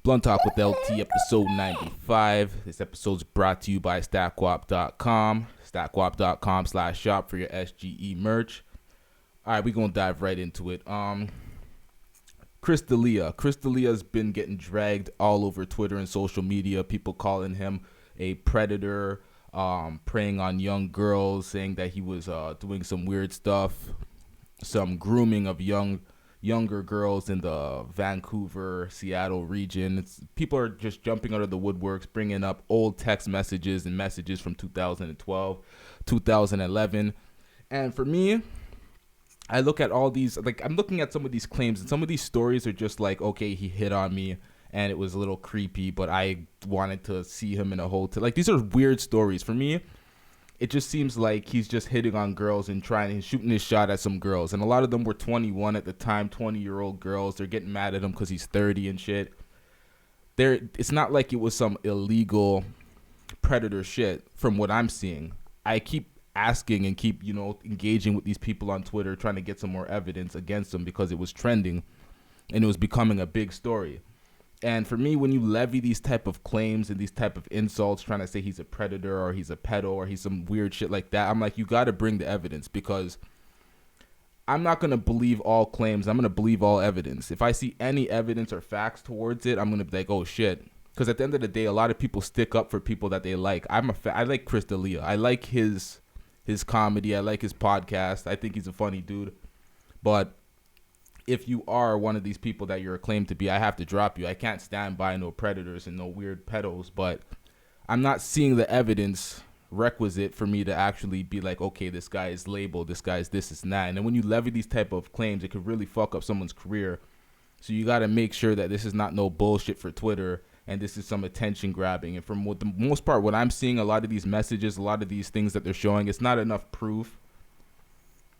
Blunt Talk with LT, episode 95. This episode's brought to you by StatQuap.com. StatQuap.com/shop for your SGE merch. All right, we're going to dive right into it. Chris D'Elia. Chris D'Elia's been getting dragged all over Twitter and social media. People calling him a predator, preying on young girls, saying that he was doing some weird stuff, some grooming of younger girls in the Vancouver, Seattle region. People are just jumping out of the woodworks, bringing up old text messages and messages from 2012, 2011. And for me, I look at all these, like, I'm looking at some of these claims, and some of these stories are just like, okay, he hit on me and it was a little creepy, but I wanted to see him in a hotel. Like, these are weird stories. For me, it just seems like he's just hitting on girls and shooting his shot at some girls. And a lot of them were 21 at the time, 20-year-old girls. They're getting mad at him because he's 30 and shit. It's not like it was some illegal predator shit from what I'm seeing. I keep asking and keep, engaging with these people on Twitter, trying to get some more evidence against him because it was trending and it was becoming a big story. And for me, when you levy these type of claims and these type of insults, trying to say he's a predator or he's a pedo or he's some weird shit like that, I'm like, you got to bring the evidence, because I'm not going to believe all claims. I'm going to believe all evidence. If I see any evidence or facts towards it, I'm going to be like, oh shit. Because at the end of the day, a lot of people stick up for people that they like. I like Chris D'Elia. I like his comedy. I like his podcast. I think he's a funny dude. But if you are one of these people that you're claimed to be, I have to drop you. I can't stand by no predators and no weird pedos, but I'm not seeing the evidence requisite for me to actually be like, okay, this guy is labeled, this guy is this and that. And then when you levy these type of claims, it could really fuck up someone's career. So you got to make sure that this is not no bullshit for Twitter and this is some attention grabbing. And from the most part, what I'm seeing, a lot of these messages, a lot of these things that they're showing, it's not enough proof.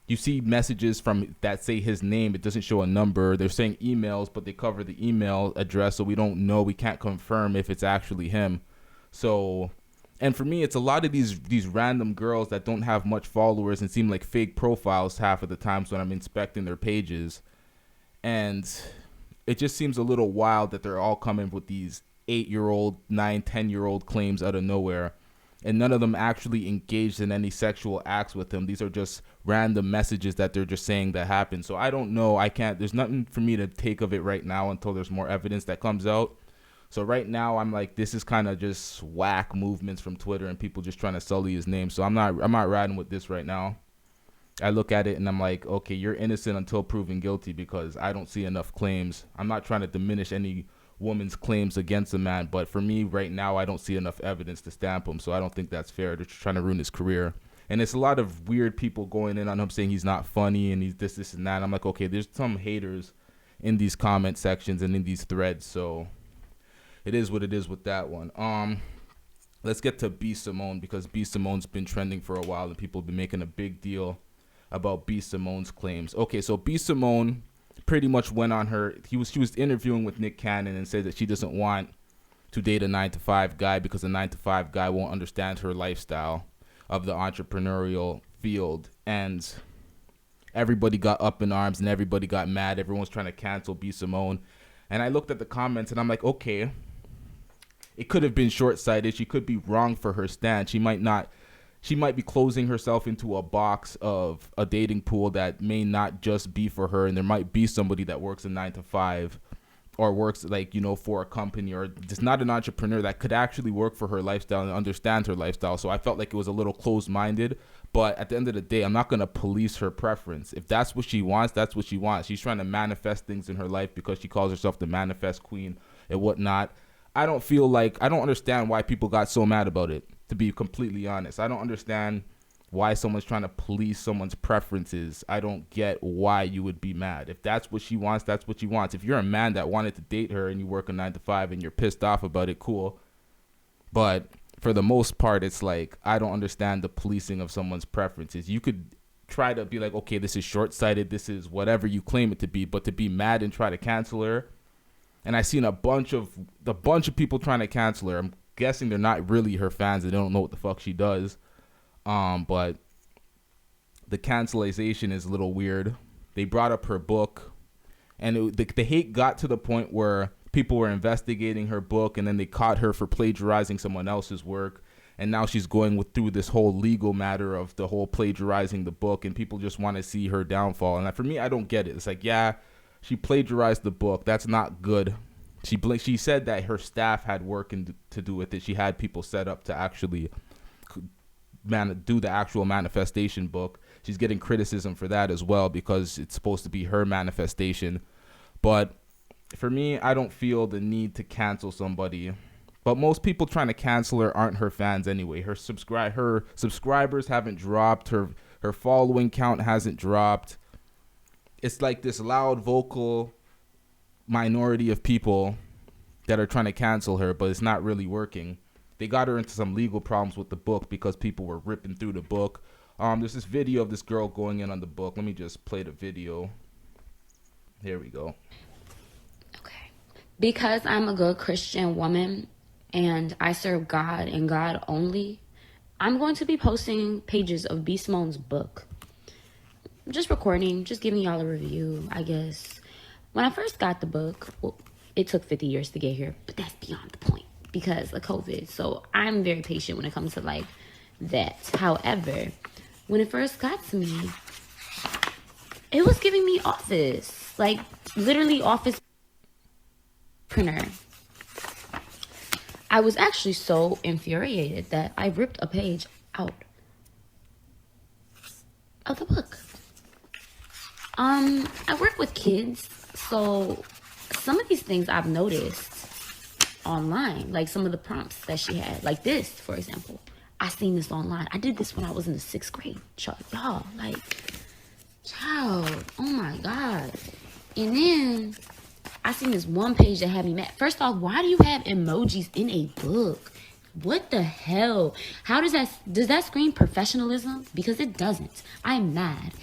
You see messages from that say his name, it doesn't show a number. They're saying emails, but they cover the email address, so we don't know. We can't confirm if it's actually him. So, and for me, it's a lot of these random girls that don't have much followers and seem like fake profiles half of the times when I'm inspecting their pages. And it just seems a little wild that they're all coming with these 8-year-old, 9, 10-year-old claims out of nowhere. And none of them actually engaged in any sexual acts with him. These are just random messages that they're just saying that happened. So I don't know. There's nothing for me to take of it right now until there's more evidence that comes out. So right now I'm like, this is kind of just whack movements from Twitter and people just trying to sully his name. So I'm not riding with this right now. I look at it and I'm like, okay, you're innocent until proven guilty, because I don't see enough claims. I'm not trying to diminish any woman's claims against a man, but for me right now, I don't see enough evidence to stamp him, so I don't think that's fair. They're just trying to ruin his career. And it's a lot of weird people going in on him saying he's not funny and he's this and that. I'm like, okay, there's some haters in these comment sections and in these threads, so it is what it is with that one. Let's get to B Simone, because B Simone's been trending for a while and people have been making a big deal about B Simone's claims. Okay, so B Simone pretty much went on her. She was interviewing with Nick Cannon and said that she doesn't want to date a 9-to-5 guy because a 9-to-5 guy won't understand her lifestyle of the entrepreneurial field. And everybody got up in arms and everybody got mad. Everyone's trying to cancel B Simone. And I looked at the comments and I'm like, okay, it could have been short-sighted. She could be wrong for her stand. She might be closing herself into a box of a dating pool that may not just be for her, and there might be somebody that works a 9-to-5 or works for a company, or just not an entrepreneur that could actually work for her lifestyle and understand her lifestyle. So I felt like it was a little closed-minded, but at the end of the day, I'm not going to police her preference. If that's what she wants, that's what she wants. She's trying to manifest things in her life because she calls herself the manifest queen and whatnot. I don't understand why people got so mad about it, to be completely honest. I don't understand why someone's trying to police someone's preferences. I don't get why you would be mad. If that's what she wants, that's what she wants. If you're a man that wanted to date her and you work a 9-to-5 and you're pissed off about it, cool. But for the most part, it's like, I don't understand the policing of someone's preferences. You could try to be like, okay, this is short-sighted, this is whatever you claim it to be, but to be mad and try to cancel her. And I seen a bunch of people trying to cancel her. I'm guessing they're not really her fans. They don't know what the fuck she does. But the cancelization is a little weird. They brought up her book, and the hate got to the point where people were investigating her book, and then they caught her for plagiarizing someone else's work. And now she's going through this whole legal matter of the whole plagiarizing the book, and people just want to see her downfall. And for me, I don't get it. It's like, yeah, she plagiarized the book. That's not good. She said that her staff had work to do with it. She had people set up to actually do the actual manifestation book. She's getting criticism for that as well because it's supposed to be her manifestation. But for me, I don't feel the need to cancel somebody. But most people trying to cancel her aren't her fans anyway. Her subscribers haven't dropped. Her following count hasn't dropped. It's like this loud vocal minority of people that are trying to cancel her, but it's not really working. They got her into some legal problems with the book because people were ripping through the book. There's this video of this girl going in on the book. Let me just play the video. Here we go. Okay. Because I'm a good Christian woman and I serve God and God only, I'm going to be posting pages of B. Simone's book. Just recording, just giving y'all a review, I guess. When I first got the book, well, it took 50 years to get here, but that's beyond the point because of COVID. So I'm very patient when it comes to like that. However, when it first got to me, it was giving me office, like literally office printer. I was actually so infuriated that I ripped a page out of the book. I work with kids, so some of these things I've noticed online, like some of the prompts that she had, like this, for example. I seen this online. I did this when I was in the 6th grade. Y'all, like, child, oh my God. And then I seen this one page that had me mad. First off, why do you have emojis in a book? What the hell? How does that scream professionalism? Because it doesn't. I'm mad.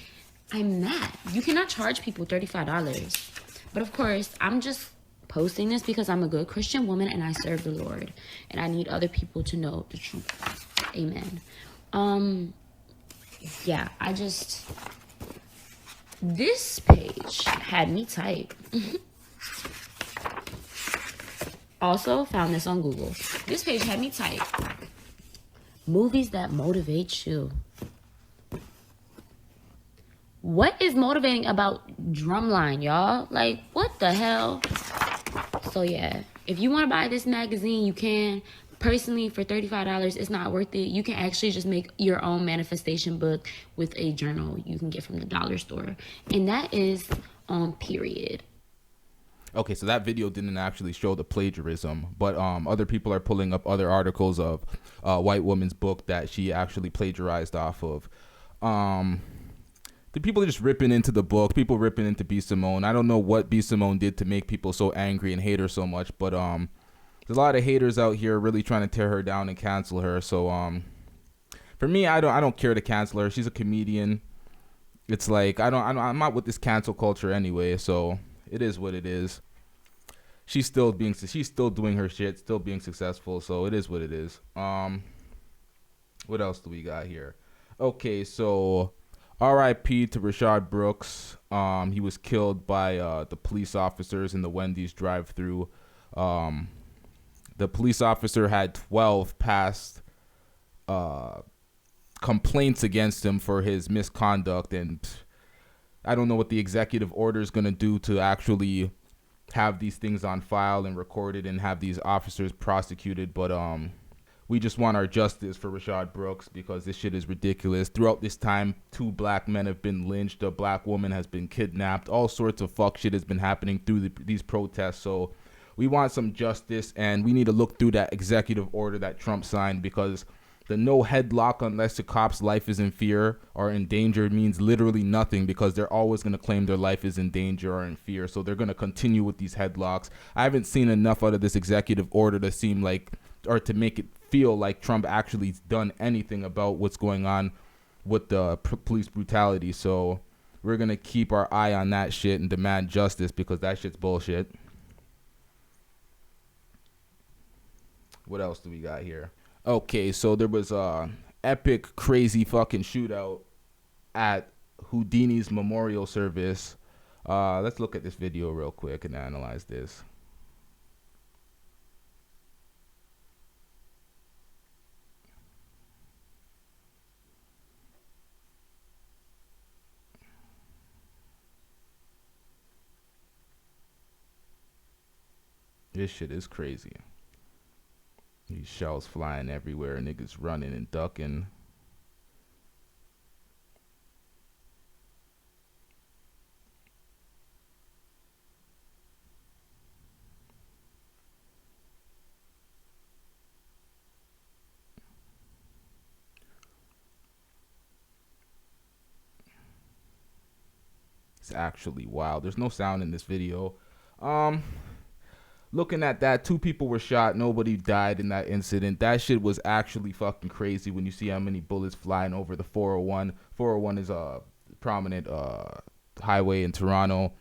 You cannot charge people $35. But of course, I'm just posting this because I'm a good Christian woman and I serve the Lord. And I need other people to know the truth. Amen. Yeah, this page had me tight. Also found this on Google. This page had me tight. Movies that motivate you. What is motivating about Drumline, y'all? Like, what the hell? So yeah, if you want to buy this magazine, you can. Personally, for $35, it's not worth it. You can actually just make your own manifestation book with a journal you can get from the dollar store. And that is on period. Okay, so that video didn't actually show the plagiarism, but other people are pulling up other articles of white woman's book that she actually plagiarized off of. The people are just ripping into the book, people ripping into B. Simone. I don't know what B. Simone did to make people so angry and hate her so much, but there's a lot of haters out here really trying to tear her down and cancel her. So for me, I don't care to cancel her. She's a comedian. It's like I'm not with this cancel culture anyway, so it is what it is. She's still doing her shit, still being successful, so it is what it is. What else do we got here? Okay, so R.I.P. to Rayshard Brooks. He was killed by the police officers in the Wendy's drive-thru. The police officer had 12 past complaints against him for his misconduct, and I don't know what the executive order is going to do to actually have these things on file and recorded and have these officers prosecuted, but we just want our justice for Rayshard Brooks because this shit is ridiculous. Throughout this time, 2 black men have been lynched, a black woman has been kidnapped, all sorts of fuck shit has been happening through these protests, so we want some justice, and we need to look through that executive order that Trump signed, because the no headlock unless the cop's life is in fear or in danger means literally nothing, because they're always going to claim their life is in danger or in fear. So they're going to continue with these headlocks. I haven't seen enough out of this executive order to seem like, or to make it feel like Trump actually done anything about what's going on with the police brutality. So we're going to keep our eye on that shit and demand justice, because that shit's bullshit. What else do we got here? Okay, so there was a epic, crazy fucking shootout at Houdini's memorial service. Let's look at this video real quick and analyze this. This shit is crazy. These shells flying everywhere, niggas running and ducking. It's actually wild. There's no sound in this video. Looking at that, 2 people were shot. Nobody died in that incident. That shit was actually fucking crazy when you see how many bullets flying over the 401. 401 is a prominent highway in Toronto.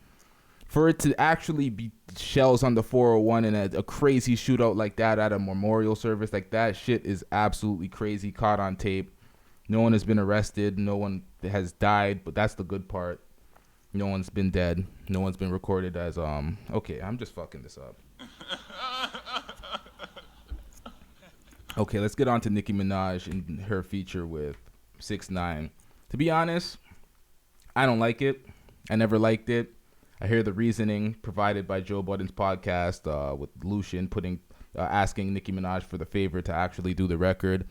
For it to actually be shells on the 401 and a crazy shootout like that at a memorial service, like that shit is absolutely crazy. Caught on tape. No one has been arrested. No one has died, but that's the good part. No one's been dead. No one's been recorded as okay, I'm just fucking this up. Okay, let's get on to Nicki Minaj and her feature with 6ix9ine. To be honest, I don't like it. I never liked it. I hear the reasoning provided by Joe Budden's podcast with Lucian asking Nicki Minaj for the favor to actually do the record.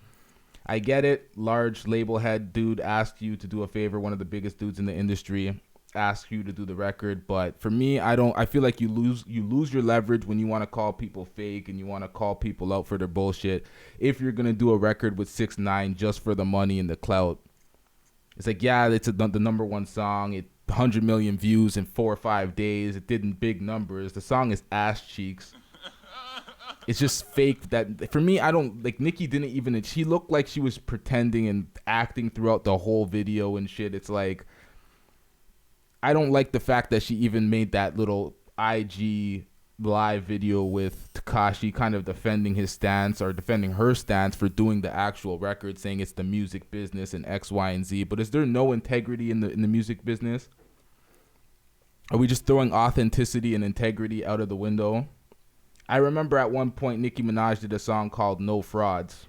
I get it. Large label head dude asked you to do a favor. One of the biggest dudes in the industry ask you to do the record, but for me, I feel like you lose your leverage when you want to call people fake and you want to call people out for their bullshit. If you're gonna do a record with 6ix9ine just for the money and the clout, it's like, yeah, it's the number 1 song. It 100 million views in 4 or 5 days. It did in big numbers. The song is ass cheeks. It's just fake. That for me, I don't like. Nicki didn't even. She looked like she was pretending and acting throughout the whole video and shit. It's like, I don't like the fact that she even made that little IG live video with Tekashi kind of defending his stance or defending her stance for doing the actual record, saying it's the music business and X, Y, and Z. But is there no integrity in the music business? Are we just throwing authenticity and integrity out of the window? I remember at one point Nicki Minaj did a song called No Frauds.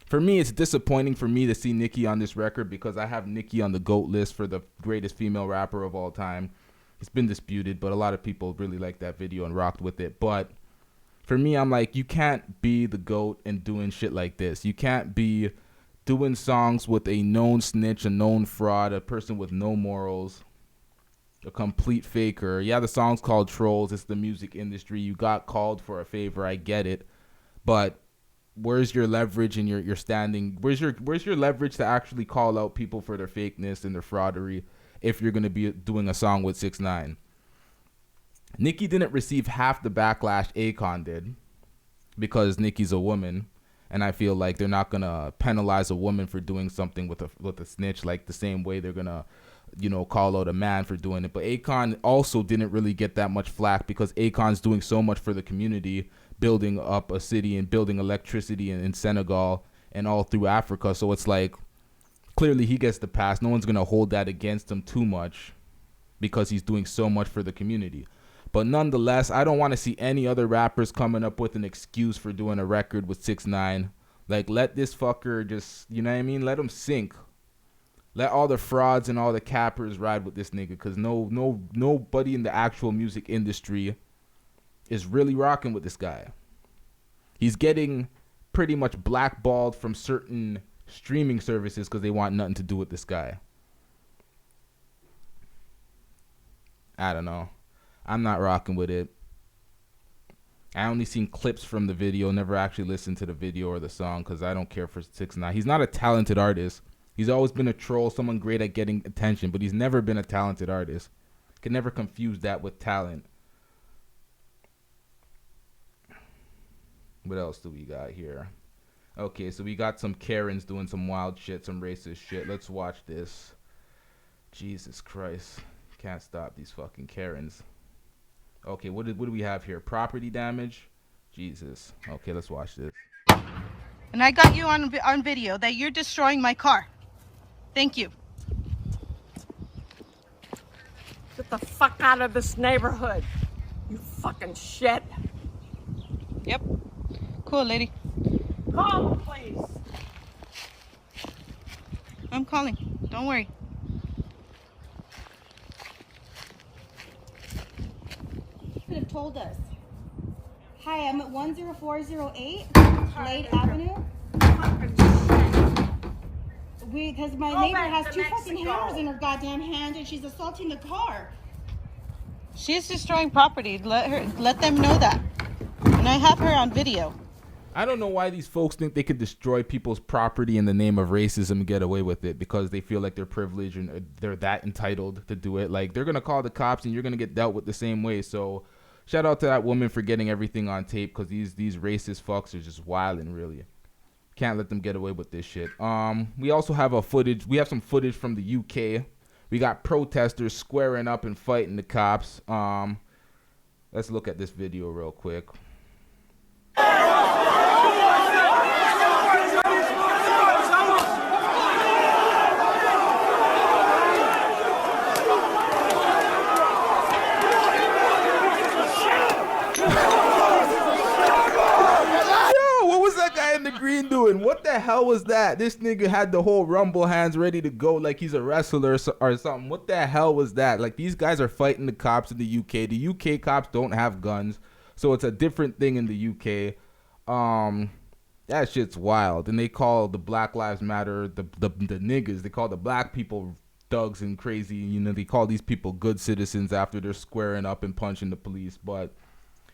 For me, it's disappointing for me to see Nicki on this record because I have Nicki on the GOAT list for the greatest female rapper of all time. It's been disputed, but a lot of people really liked that video and rocked with it. But for me, I'm like, you can't be the GOAT and doing shit like this. You can't be doing songs with a known snitch, a known fraud, a person with no morals, a complete faker. Yeah, the song's called Trolls. It's the music industry. You got called for a favor. I get it. But where's your leverage and your standing? Where's your leverage to actually call out people for their fakeness and their fraudery if you're going to be doing a song with 6ix9ine? Nicki didn't receive half the backlash Akon did because Nicki's a woman, and I feel like they're not going to penalize a woman for doing something with a snitch like the same way they're going to, call out a man for doing it. But Akon also didn't really get that much flack because Akon's doing so much for the community, building up a city and building electricity in Senegal and all through Africa. So it's like, clearly he gets the pass. No one's going to hold that against him too much because he's doing so much for the community. But nonetheless, I don't want to see any other rappers coming up with an excuse for doing a record with 6ix9ine. Like, let this fucker just, you know what I mean? Let him sink. Let all the frauds and all the cappers ride with this nigga, because nobody in the actual music industry is really rocking with this guy. He's getting pretty much blackballed from certain streaming services because they want nothing to do with this guy. I don't know. I'm not rocking with it. I only seen clips from the video, never actually listened to the video or the song because I don't care for 6ix9ine. He's not a talented artist. He's always been a troll, someone great at getting attention, but he's never been a talented artist. Can never confuse that with talent. What else do we got here? Okay, so we got some Karens doing some wild shit, some racist shit. Let's watch this. Jesus Christ. Can't stop these fucking Karens. Okay, what do we have here? Property damage? Jesus. Okay, let's watch this. And I got you on video that you're destroying my car. Thank you. Get the fuck out of this neighborhood, you fucking shit. Yep. Cool, lady. Call, please. I'm calling. Don't worry. You could have told us. Hi, I'm at 10408 Lade Avenue. Because my Go neighbor back has to 2 fucking Mexico. hammers in her goddamn hand and she's assaulting the car. She's destroying property. Let them know that. And I have her on video. I don't know why these folks think they could destroy people's property in the name of racism and get away with it because they feel like they're privileged and they're that entitled to do it. Like, they're going to call the cops and you're going to get dealt with the same way. So shout out to that woman for getting everything on tape because these racist fucks are just wilding, really. Can't let them get away with this shit. We also have we have some footage from the UK. We got protesters squaring up and fighting the cops. Let's look at this video real quick. Green doing? What the hell was that? This nigga had the whole rumble hands ready to go like he's a wrestler or something. What the hell was that? Like, these guys are fighting the cops in the UK. The UK cops don't have guns, so it's a different thing in the UK. That shit's wild. And they call the Black Lives Matter the niggas. They call the black people thugs and crazy. You know, they call these people good citizens after they're squaring up and punching the police, but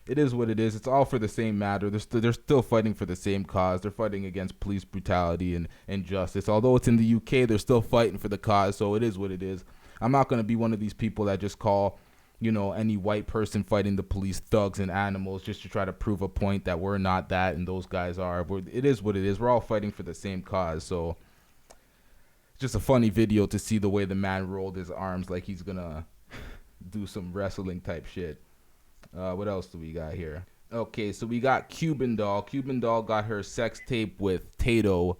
it is what it is. It's all for the same matter. They're still fighting for the same cause. They're fighting against police brutality and injustice. Although it's in the UK, they're still fighting for the cause, so it is what it is. I'm not going to be one of these people that just call, you know, any white person fighting the police thugs and animals just to try to prove a point that we're not that and those guys are. It is what it is. We're all fighting for the same cause, so it's just a funny video to see the way the man rolled his arms like he's going to do some wrestling type shit. What else do we got here? Okay, so we got Cuban Doll. Cuban Doll got her sex tape with Tato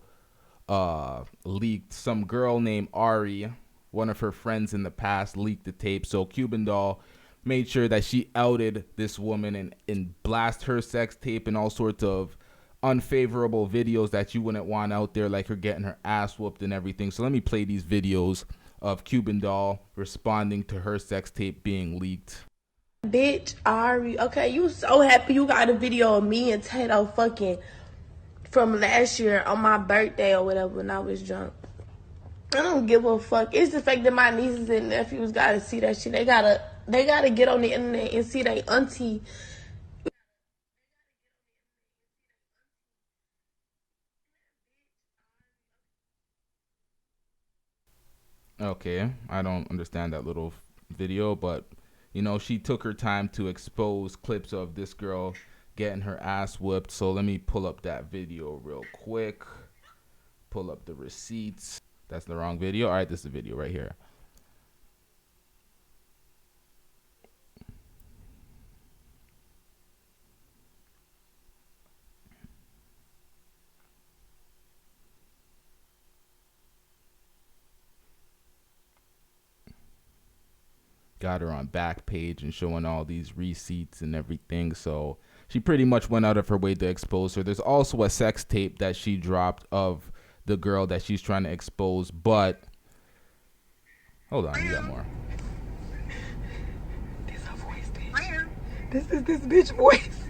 leaked. Some girl named Ari, one of her friends in the past, leaked the tape. So Cuban Doll made sure that she outed this woman and blast her sex tape and all sorts of unfavorable videos that you wouldn't want out there, like her getting her ass whooped and everything. So let me play these videos of Cuban Doll responding to her sex tape being leaked. Bitch, Ari, okay, you so happy you got a video of me and Tato fucking from last year on my birthday or whatever when I was drunk. I don't give a fuck. It's the fact that my nieces and nephews gotta see that shit. They gotta get on the internet and see their auntie. Okay, I don't understand that little video, but you know, she took her time to expose clips of this girl getting her ass whipped. So let me pull up that video real quick. Pull up the receipts. That's the wrong video. All right, this is the video right here. Got her on Backpage and showing all these receipts and everything. So she pretty much went out of her way to expose her. There's also a sex tape that she dropped of the girl that she's trying to expose. But hold on, we got more. This her voice, bitch. This is this bitch voice.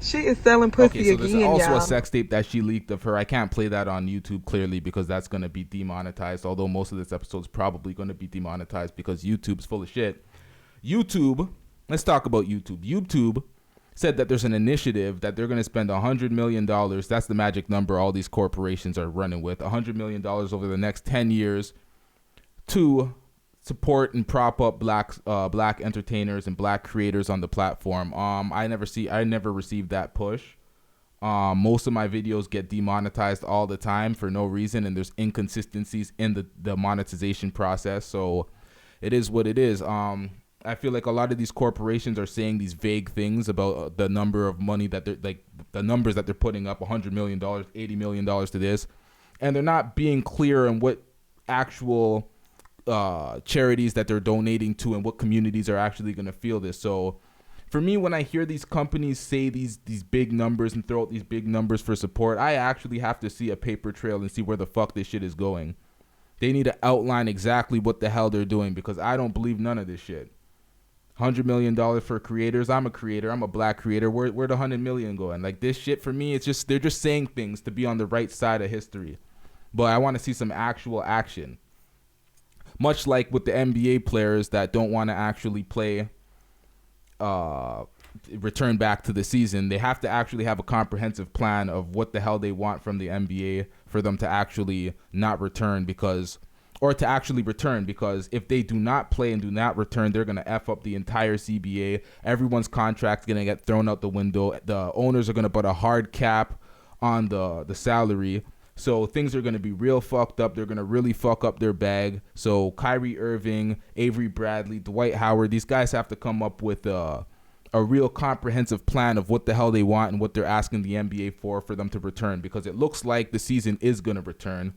She is selling pussy okay, so there's again, also y'all. a sex tape that she leaked of her. I can't play that on YouTube clearly because that's going to be demonetized, although most of this episode is probably going to be demonetized because YouTube's full of shit. YouTube, let's talk about YouTube. YouTube said that there's an initiative that they're going to spend $100 million. That's the magic number all these corporations are running with. $100 million over the next 10 years to support and prop up black entertainers and black creators on the platform. I never received that push. Most of my videos get demonetized all the time for no reason, and there's inconsistencies in the monetization process. So it is what it is. I feel like a lot of these corporations are saying these vague things about the number of money that they're like the numbers that they're putting up, $100 million, $80 million to this, and they're not being clear on what actual charities that they're donating to and what communities are actually going to feel this. So for me, when I hear these companies say these big numbers and throw out these big numbers for support, I actually have to see a paper trail and see where the fuck this shit is going. They need to outline exactly what the hell they're doing because I don't believe none of this shit. $100 million for creators. I'm a creator. I'm a black creator. Where the 100 million going? Like, this shit for me, it's just, they're just saying things to be on the right side of history. But I want to see some actual action. Much like with the NBA players that don't want to actually play, return back to the season, they have to actually have a comprehensive plan of what the hell they want from the NBA for them to actually not return or to actually return, because if they do not play and do not return, they're going to F up the entire CBA. Everyone's contract's going to get thrown out the window. The owners are going to put a hard cap on the salary. So things are going to be real fucked up. They're going to really fuck up their bag. So Kyrie Irving, Avery Bradley, Dwight Howard, these guys have to come up with a real comprehensive plan of what the hell they want and what they're asking the NBA for them to return, because it looks like the season is going to return.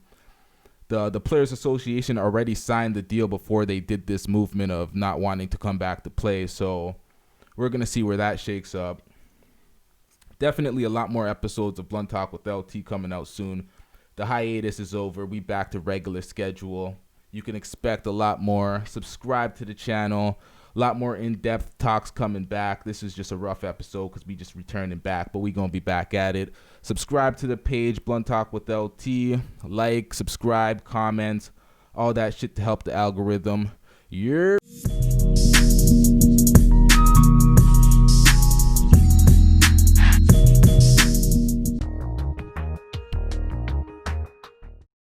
The Players Association already signed the deal before they did this movement of not wanting to come back to play. So we're going to see where that shakes up. Definitely a lot more episodes of Blunt Talk with LT coming out soon. The hiatus is over. We back to regular schedule. You can expect a lot more. Subscribe to the channel. A lot more in-depth talks coming back. This is just a rough episode because we just returning back, but we going to be back at it. Subscribe to the page, Blunt Talk with LT. Like, subscribe, comment, all that shit to help the algorithm. Yeah.